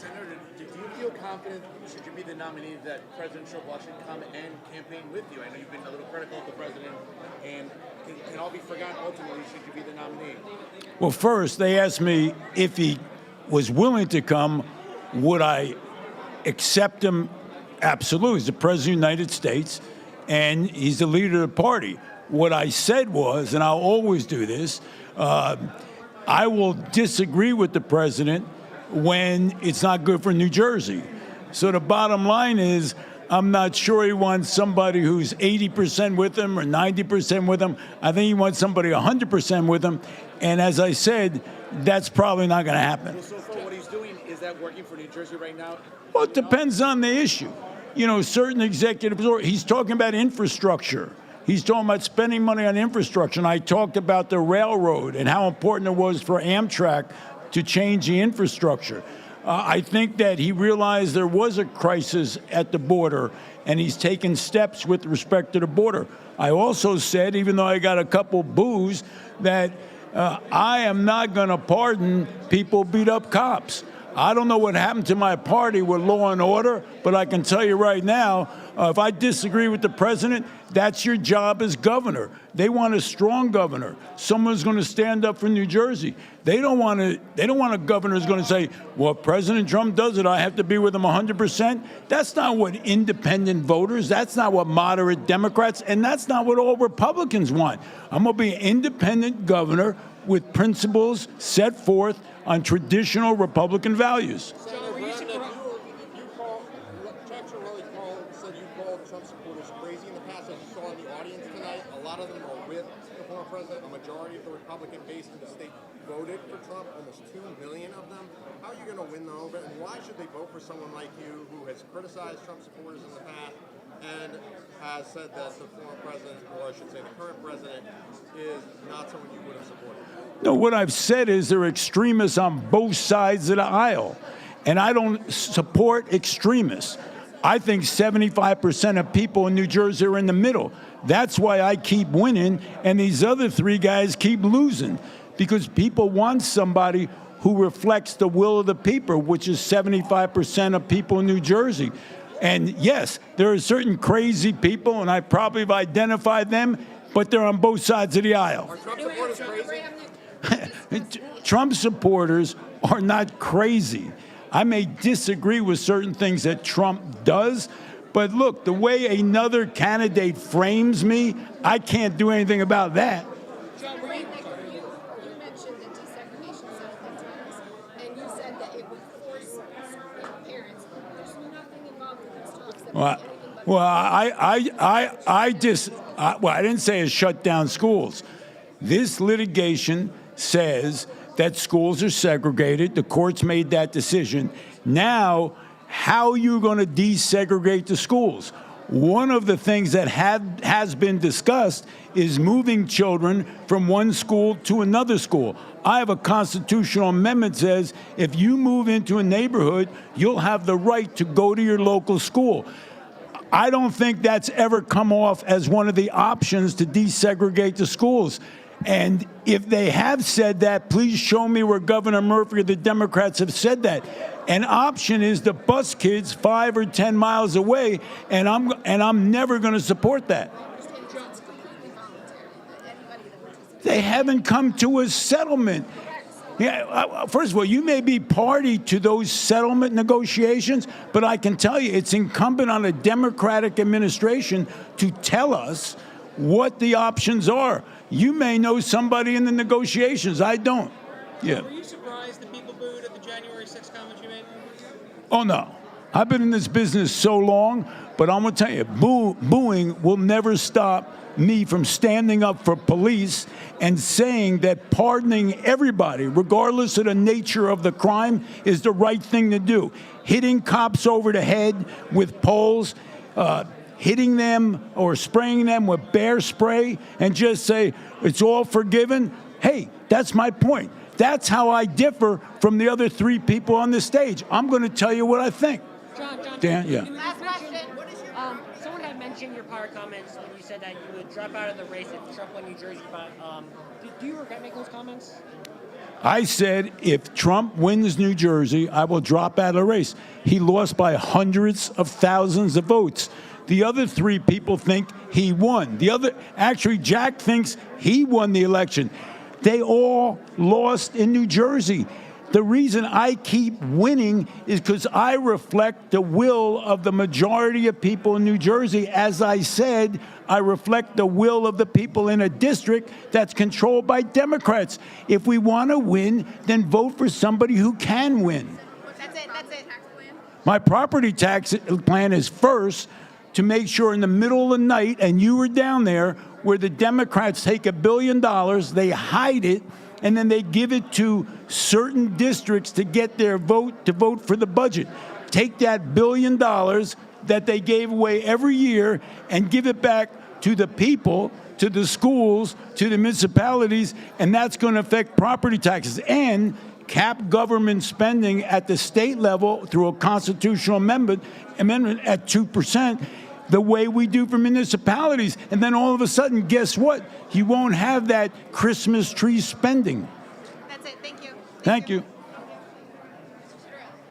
Senator, do you feel confident, should you be the nominee, that President Trump will actually come and campaign with you? I know you've been a little critical of the president, and can all be forgotten ultimately should you be the nominee? Well, first, they asked me if he was willing to come, would I accept him? Absolutely. He's the President of the United States, and he's the leader of the party. What I said was, and I'll always do this, I will disagree with the president when it's not good for New Jersey. So the bottom line is, I'm not sure he wants somebody who's 80% with him or 90% with him. I think he wants somebody 100% with him. And as I said, that's probably not going to happen. Well, so far what he's doing, is that working for New Jersey right now? Well, it depends on the issue. You know, certain executives, he's talking about infrastructure. He's talking about spending money on infrastructure. And I talked about the railroad and how important it was for Amtrak to change the infrastructure. I think that he realized there was a crisis at the border, and he's taken steps with respect to the border. I also said, even though I got a couple boos, that I am not going to pardon people beat up cops. I don't know what happened to my party with law and order, but I can tell you right now, if I disagree with the president, that's your job as governor. They want a strong governor, someone who's going to stand up for New Jersey. They don't want a governor who's going to say, well, if President Trump does it, I have to be with him 100%. That's not what independent voters, that's not what moderate Democrats, and that's not what all Republicans want. I'm going to be an independent governor with principles set forth on traditional Republican values. Jon, were you surprised? Said you called Trump supporters crazy in the past, as you saw in the audience tonight. A lot of them are with the former president. A majority of the Republican base in the state voted for Trump, almost 2 million of them. How are you going to win them over? And why should they vote for someone like you who has criticized Trump supporters in the past and has said that the former president, or I should say the current president, is not someone you would have supported? No, what I've said is there are extremists on both sides of the aisle, and I don't support extremists. I think 75% of people in New Jersey are in the middle. That's why I keep winning, and these other three guys keep losing, because people want somebody who reflects the will of the people, which is 75% of people in New Jersey. And yes, there are certain crazy people, and I probably have identified them, but they're on both sides of the aisle. Are Trump supporters crazy? Trump supporters are not crazy. I may disagree with certain things that Trump does, but look, the way another candidate frames me, I can't do anything about that. Jon, you mentioned the desegregation zone at times, and you said that it would force parents. There's nothing involved in those talks that Well, I didn't say it shut down schools. This litigation says that schools are segregated. The courts made that decision. Now, how are you going to desegregate the schools? One of the things that has been discussed is moving children from one school to another school. I have a constitutional amendment that says if you move into a neighborhood, you'll have the right to go to your local school. I don't think that's ever come off as one of the options to desegregate the schools. And if they have said that, please show me where Governor Murphy or the Democrats have said that. An option is to bus kids 5 or 10 miles away, and I'm never going to support that. They haven't come to a settlement. Yeah, first of all, you may be party to those settlement negotiations, but I can tell you it's incumbent on a Democratic administration to tell us what the options are. You may know somebody in the negotiations. I don't. Yeah. Were you surprised that people booed at the January 6th comments you made? Oh, no. I've been in this business so long, but I'm going to tell you, booing will never stop me from standing up for police and saying that pardoning everybody, regardless of the nature of the crime, is the right thing to do. Hitting cops over the head with poles, hitting them or spraying them with bear spray and just say, it's all forgiven. Hey, that's my point. That's how I differ from the other three people on the stage. I'm going to tell you what I think. John, Dan, yeah. Last question. Someone had mentioned your prior comments when you said that you would drop out of the race if Trump won New Jersey, but do you regret making those comments? I said if Trump wins New Jersey, I will drop out of the race. He lost by hundreds of thousands of votes. The other three people think he won. Actually, Jack thinks he won the election. They all lost in New Jersey. The reason I keep winning is because I reflect the will of the majority of people in New Jersey. As I said, I reflect the will of the people in a district that's controlled by Democrats. If we want to win, then vote for somebody who can win. That's it. My property tax plan is first to make sure in the middle of the night, and you were down there, where the Democrats take $1 billion, they hide it, and then they give it to certain districts to get their vote to vote for the budget. Take that $1 billion that they gave away every year and give it back to the people, to the schools, to the municipalities, and that's going to affect property taxes and cap government spending at the state level through a constitutional amendment at 2%. The way we do for municipalities. And then all of a sudden, guess what? You won't have that Christmas tree spending. That's it. Thank you. Thank you.